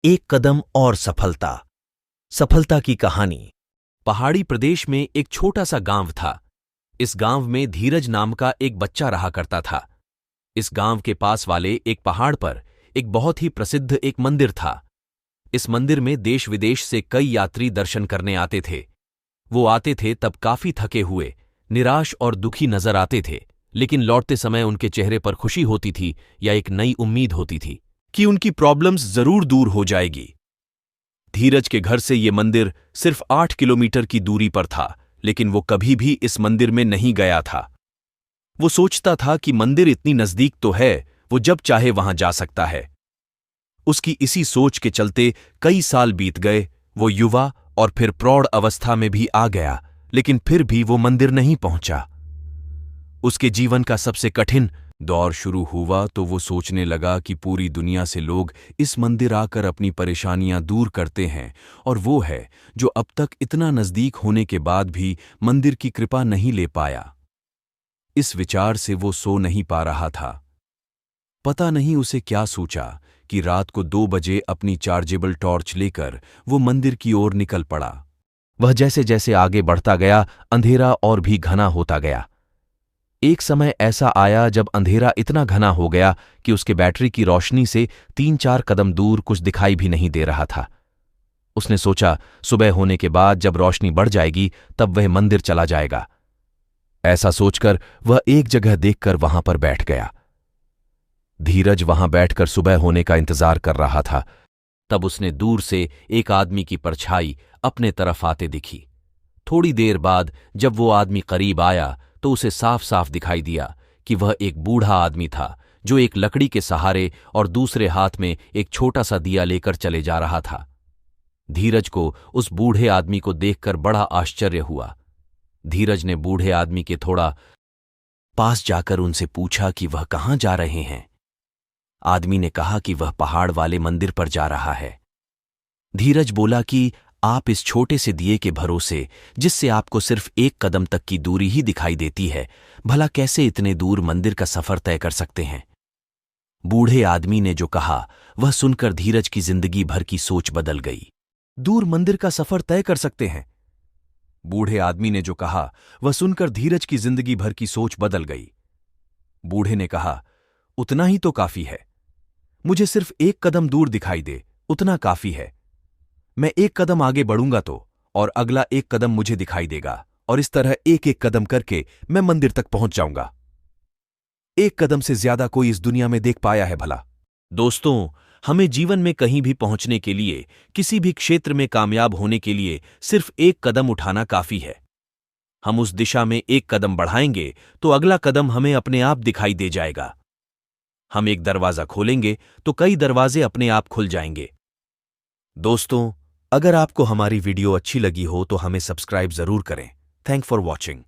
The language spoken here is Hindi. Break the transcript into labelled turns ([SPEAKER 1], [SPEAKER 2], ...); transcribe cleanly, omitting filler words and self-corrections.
[SPEAKER 1] एक कदम और सफलता। सफलता की कहानी। पहाड़ी प्रदेश में एक छोटा सा गांव था। इस गांव में धीरज नाम का एक बच्चा रहा करता था। इस गांव के पास वाले एक पहाड़ पर एक बहुत ही प्रसिद्ध एक मंदिर था। इस मंदिर में देश विदेश से कई यात्री दर्शन करने आते थे। वो आते थे तब काफी थके हुए, निराश और दुखी नजर आते थे, लेकिन लौटते समय उनके चेहरे पर खुशी होती थी या एक नई उम्मीद होती थी कि उनकी प्रॉब्लम्स जरूर दूर हो जाएगी। धीरज के घर से ये मंदिर सिर्फ 8 किलोमीटर की दूरी पर था, लेकिन वो कभी भी इस मंदिर में नहीं गया था। वो सोचता था कि मंदिर इतनी नजदीक तो है, वो जब चाहे वहां जा सकता है। उसकी इसी सोच के चलते कई साल बीत गए। वो युवा और फिर प्रौढ़ अवस्था में भी आ गया, लेकिन फिर भी वो मंदिर नहीं पहुंचा। उसके जीवन का सबसे कठिन दौर शुरू हुआ तो वो सोचने लगा कि पूरी दुनिया से लोग इस मंदिर आकर अपनी परेशानियां दूर करते हैं, और वो है जो अब तक इतना नजदीक होने के बाद भी मंदिर की कृपा नहीं ले पाया। इस विचार से वो सो नहीं पा रहा था। पता नहीं उसे क्या सोचा कि रात को 2 बजे अपनी चार्जेबल टॉर्च लेकर वो मंदिर की ओर निकल पड़ा। वह जैसे जैसे आगे बढ़ता गया, अंधेरा और भी घना होता गया। एक समय ऐसा आया जब अंधेरा इतना घना हो गया कि उसके बैटरी की रोशनी से 3-4 कदम दूर कुछ दिखाई भी नहीं दे रहा था। उसने सोचा सुबह होने के बाद जब रोशनी बढ़ जाएगी तब वह मंदिर चला जाएगा। ऐसा सोचकर वह एक जगह देखकर वहां पर बैठ गया। धीरज वहां बैठकर सुबह होने का इंतजार कर रहा था। तब उसने दूर से एक आदमी की परछाई अपने तरफ आते दिखी। थोड़ी देर बाद जब वो आदमी करीब आया तो उसे साफ साफ दिखाई दिया कि वह एक बूढ़ा आदमी था जो एक लकड़ी के सहारे और दूसरे हाथ में एक छोटा सा दिया लेकर चले जा रहा था। धीरज को उस बूढ़े आदमी को देखकर बड़ा आश्चर्य हुआ। धीरज ने बूढ़े आदमी के थोड़ा पास जाकर उनसे पूछा कि वह कहाँ जा रहे हैं। आदमी ने कहा कि वह पहाड़ वाले मंदिर पर जा रहा है। धीरज बोला कि आप इस छोटे से दिए के भरोसे, जिससे आपको सिर्फ 1 कदम तक की दूरी ही दिखाई देती है, भला कैसे इतने दूर मंदिर का सफर तय कर सकते हैं। बूढ़े आदमी ने जो कहा वह सुनकर धीरज की जिंदगी भर की सोच बदल गई। दूर मंदिर का सफर तय कर सकते हैं। बूढ़े आदमी ने जो कहा वह सुनकर धीरज की जिंदगी भर की सोच बदल गई। बूढ़े ने कहा, उतना ही तो काफी है। मुझे सिर्फ 1 कदम दूर दिखाई दे, उतना काफी है। मैं 1 कदम आगे बढ़ूंगा तो और अगला 1 कदम मुझे दिखाई देगा, और इस तरह एक कदम करके मैं मंदिर तक पहुंच जाऊंगा। 1 कदम से ज्यादा कोई इस दुनिया में देख पाया है भला। दोस्तों, हमें जीवन में कहीं भी पहुंचने के लिए, किसी भी क्षेत्र में कामयाब होने के लिए सिर्फ 1 कदम उठाना काफी है। हम उस दिशा में 1 कदम बढ़ाएंगे तो अगला कदम हमें अपने आप दिखाई दे जाएगा। हम एक दरवाजा खोलेंगे तो कई दरवाजे अपने आप खुल जाएंगे। दोस्तों, अगर आपको हमारी वीडियो अच्छी लगी हो तो हमें सब्सक्राइब जरूर करें। Thank for watching.